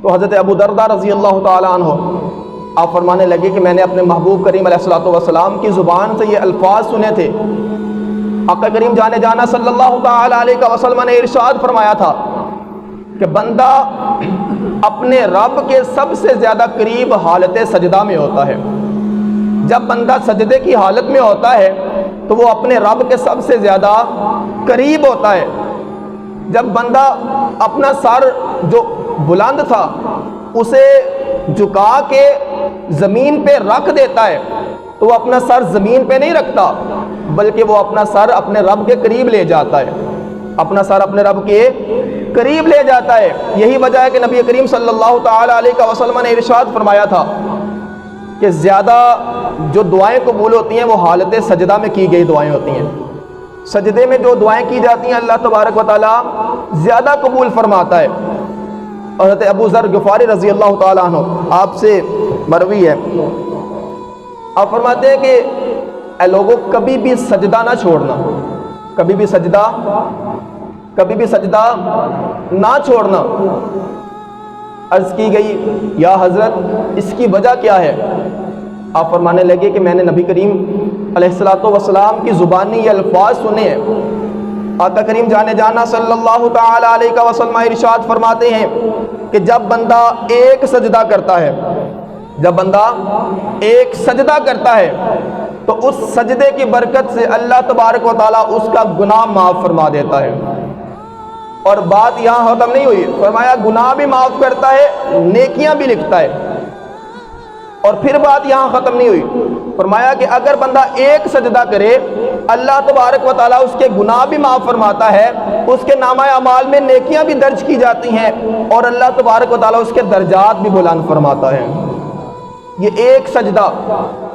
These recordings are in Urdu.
تو حضرت ابو درداء رضی اللہ تعالیٰ عنہ آپ فرمانے لگے کہ میں نے اپنے محبوب کریم علیہ الصلوۃ والسلام کی زبان سے یہ الفاظ سنے تھے. آقا کریم جانے جانا صلی اللہ تعالیٰ علیہ وسلم نے ارشاد فرمایا تھا کہ بندہ اپنے رب کے سب سے زیادہ قریب حالت سجدہ میں ہوتا ہے. جب بندہ سجدے کی حالت میں ہوتا ہے تو وہ اپنے رب کے سب سے زیادہ قریب ہوتا ہے. جب بندہ اپنا سر جو بلند تھا اسے جھکا کے زمین پہ رکھ دیتا ہے تو وہ اپنا سر زمین پہ نہیں رکھتا بلکہ وہ اپنا سر اپنے رب کے قریب لے جاتا ہے. اپنا سر اپنے رب کے قریب لے جاتا ہے. یہی وجہ ہے کہ نبی کریم صلی اللہ تعالیٰ علیہ وسلم نے ارشاد فرمایا تھا کہ زیادہ جو دعائیں قبول ہوتی ہیں وہ حالت سجدہ میں کی گئی دعائیں ہوتی ہیں. سجدے میں جو دعائیں کی جاتی ہیں اللہ تبارک و تعالیٰ زیادہ قبول فرماتا ہے. حضرت ابو ذر غفاری رضی اللہ تعالیٰ عنہ آپ سے مروی ہے، آپ فرماتے ہیں کہ اے لوگوں کبھی بھی سجدہ نہ چھوڑنا، کبھی بھی سجدہ نہ چھوڑنا. عرض کی گئی یا حضرت اس کی وجہ کیا ہے؟ آپ فرمانے لگے کہ میں نے نبی کریم علیہ الصلوۃ والسلام کی زبانی یہ الفاظ سنے ہیں. آقا کریم جانے جانا صلی اللہ تعالی علیہ وسلم ارشاد فرماتے ہیں کہ جب بندہ ایک سجدہ کرتا ہے، جب بندہ ایک سجدہ کرتا ہے تو اس سجدے کی برکت سے اللہ تبارک و تعالیٰ اس کا گناہ معاف فرما دیتا ہے. اور بات یہاں ختم نہیں ہوئی، فرمایا گناہ بھی معاف کرتا ہے، نیکیاں بھی لکھتا ہے. اور پھر بات یہاں ختم نہیں ہوئی، فرمایا کہ اگر بندہ ایک سجدہ کرے اللہ تبارک و تعالیٰ اس کے گناہ بھی معاف فرماتا ہے، اس کے نامہ اعمال میں نیکیاں بھی درج کی جاتی ہیں اور اللہ تبارک و تعالیٰ اس کے درجات بھی بلند فرماتا ہے. یہ ایک سجدہ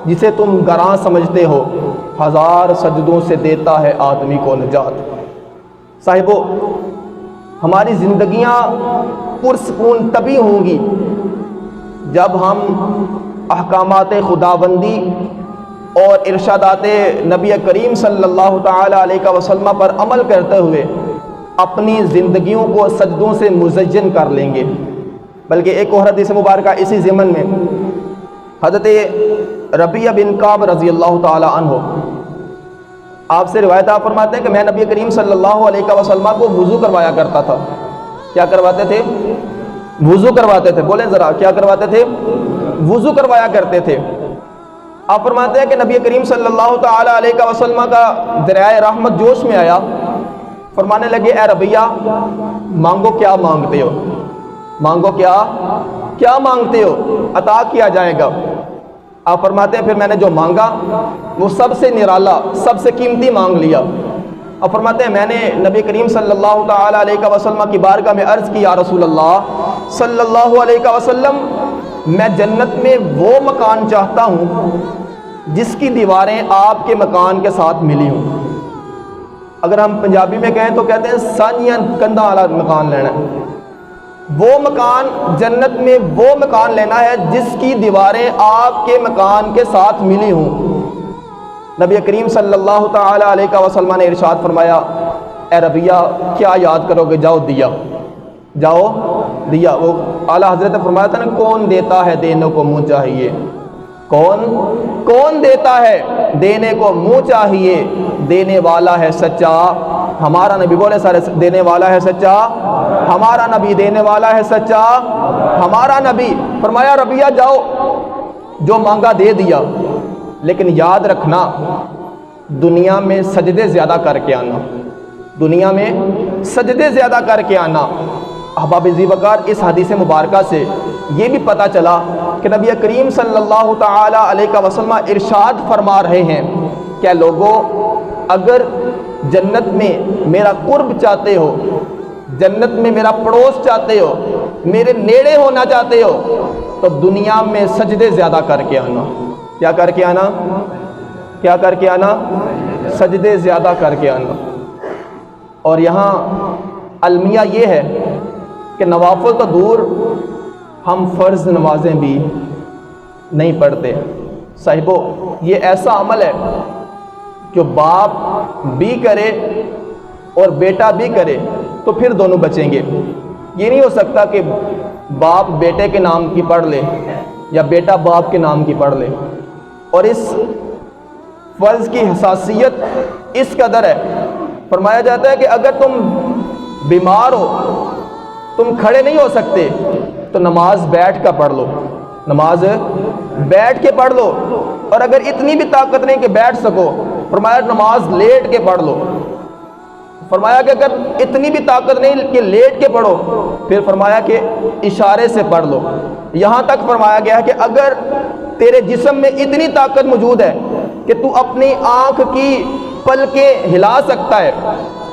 جسے تم گراں سمجھتے ہو 1000 سجدوں سے دیتا ہے آدمی کو نجات. صاحبو، ہماری زندگیاں پرسکون تبھی ہوں گی جب ہم احکامات خداوندی اور ارشادات نبی کریم صلی اللہ تعالی علیہ وسلم پر عمل کرتے ہوئے اپنی زندگیوں کو سجدوں سے مزین کر لیں گے. بلکہ ایک اور حدیث مبارکہ اسی ضمن میں حضرت ربیعہ بن کعب رضی اللہ تعالی عنہ آپ سے روایت آپ فرماتے ہیں کہ میں نبی کریم صلی اللہ علیہ وسلم کو وضو کروایا کرتا تھا. کیا کرواتے تھے؟ وضو کرواتے تھے. بولیں ذرا، کیا کرواتے تھے؟ وضو کروایا کرتے تھے. آپ فرماتے ہیں کہ نبی کریم صلی اللہ تعالی علیہ وسلم کا دریائے رحمت جوش میں آیا. فرمانے لگے اے ربیعہ مانگو، کیا مانگتے ہو؟ مانگو، کیا مانگتے ہو؟ عطا کیا جائے گا. آپ فرماتے ہیں پھر میں نے جو مانگا وہ سب سے نرالا، سب سے قیمتی مانگ لیا. آپ فرماتے ہیں میں نے نبی کریم صلی اللہ تعالی علیہ وسلم کی بارگاہ میں عرض کی یا رسول اللہ صلی اللہ علیہ وسلم، میں جنت میں وہ مکان چاہتا ہوں جس کی دیواریں آپ کے مکان کے ساتھ ملی ہوں. اگر ہم پنجابی میں کہیں تو کہتے ہیں سانیاں کندھا والا مکان لینا ہے. وہ مکان جنت میں وہ مکان لینا ہے جس کی دیواریں آپ کے مکان کے ساتھ ملی ہوں. نبی کریم صلی اللہ تعالی علیہ وسلم نے ارشاد فرمایا اے ربیعہ کیا یاد کرو گے؟ جاؤ دیا. وہ اعلیٰ حضرت نے فرمایا تھا نا، کون دیتا ہے دینے کو منہ چاہیے. کون دیتا ہے دینے کو منہ چاہیے، دینے والا ہے سچا ہمارا نبی. بولے سارے، دینے والا ہے سچا ہمارا نبی، دینے والا ہے سچا ہمارا نبی. فرمایا ربیعہ جاؤ، جو مانگا دے دیا، لیکن یاد رکھنا دنیا میں سجدے زیادہ کر کے آنا، دنیا میں سجدے زیادہ کر کے آنا. احباب ذی وقار، اس حدیث مبارکہ سے یہ بھی پتہ چلا کہ نبی کریم صلی اللہ تعالی علیہ وسلم ارشاد فرما رہے ہیں کہ لوگوں اگر جنت میں میرا قرب چاہتے ہو، جنت میں میرا پڑوس چاہتے ہو، میرے نیڑے ہونا چاہتے ہو تو دنیا میں سجدے زیادہ کر کے آنا. کیا کر کے آنا؟ کیا کر کے آنا؟ سجدے زیادہ کر کے آنا. اور یہاں المیہ یہ ہے کہ نوافل تو دور، ہم فرض نمازیں بھی نہیں پڑھتے. صاحبو، یہ ایسا عمل ہے جو باپ بھی کرے اور بیٹا بھی کرے تو پھر دونوں بچیں گے. یہ نہیں ہو سکتا کہ باپ بیٹے کے نام کی پڑھ لے یا بیٹا باپ کے نام کی پڑھ لے. اور اس فرض کی حساسیت اس قدر ہے، فرمایا جاتا ہے کہ اگر تم بیمار ہو، تم کھڑے نہیں ہو سکتے، تو نماز بیٹھ کر پڑھ لو، نماز بیٹھ کے پڑھ لو. اور اگر اتنی بھی طاقت نہیں کہ بیٹھ سکو، فرمایا نماز لیٹ کے پڑھ لو. فرمایا کہ اگر اتنی بھی طاقت نہیں کہ لیٹ کے پڑھو، پھر فرمایا کہ اشارے سے پڑھ لو. یہاں تک فرمایا گیا ہے کہ اگر تیرے جسم میں اتنی طاقت موجود ہے کہ تو اپنی آنکھ کی پلکیں ہلا سکتا ہے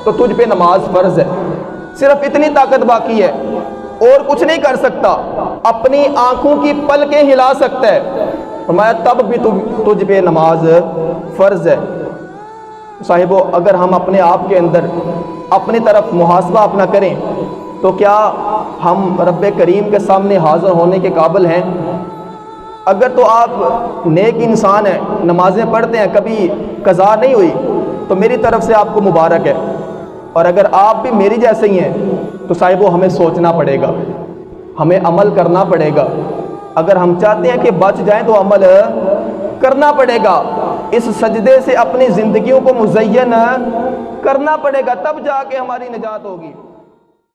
تو تجھ پہ نماز فرض ہے. صرف اتنی طاقت باقی ہے، اور کچھ نہیں کر سکتا، اپنی آنکھوں کی پلکیں ہلا سکتا ہے، فرمایا تب بھی تجھ پہ نماز فرض ہے. صاحبو، اگر ہم اپنے آپ کے اندر اپنی طرف محاسبہ اپنا کریں تو کیا ہم رب کریم کے سامنے حاضر ہونے کے قابل ہیں؟ اگر تو آپ نیک انسان ہیں، نمازیں پڑھتے ہیں، کبھی قضا نہیں ہوئی، تو میری طرف سے آپ کو مبارک ہے. اور اگر آپ بھی میری جیسے ہی ہیں تو صاحبو ہمیں سوچنا پڑے گا، ہمیں عمل کرنا پڑے گا. اگر ہم چاہتے ہیں کہ بچ جائیں تو عمل کرنا پڑے گا، اس سجدے سے اپنی زندگیوں کو مزین کرنا پڑے گا، تب جا کے ہماری نجات ہوگی.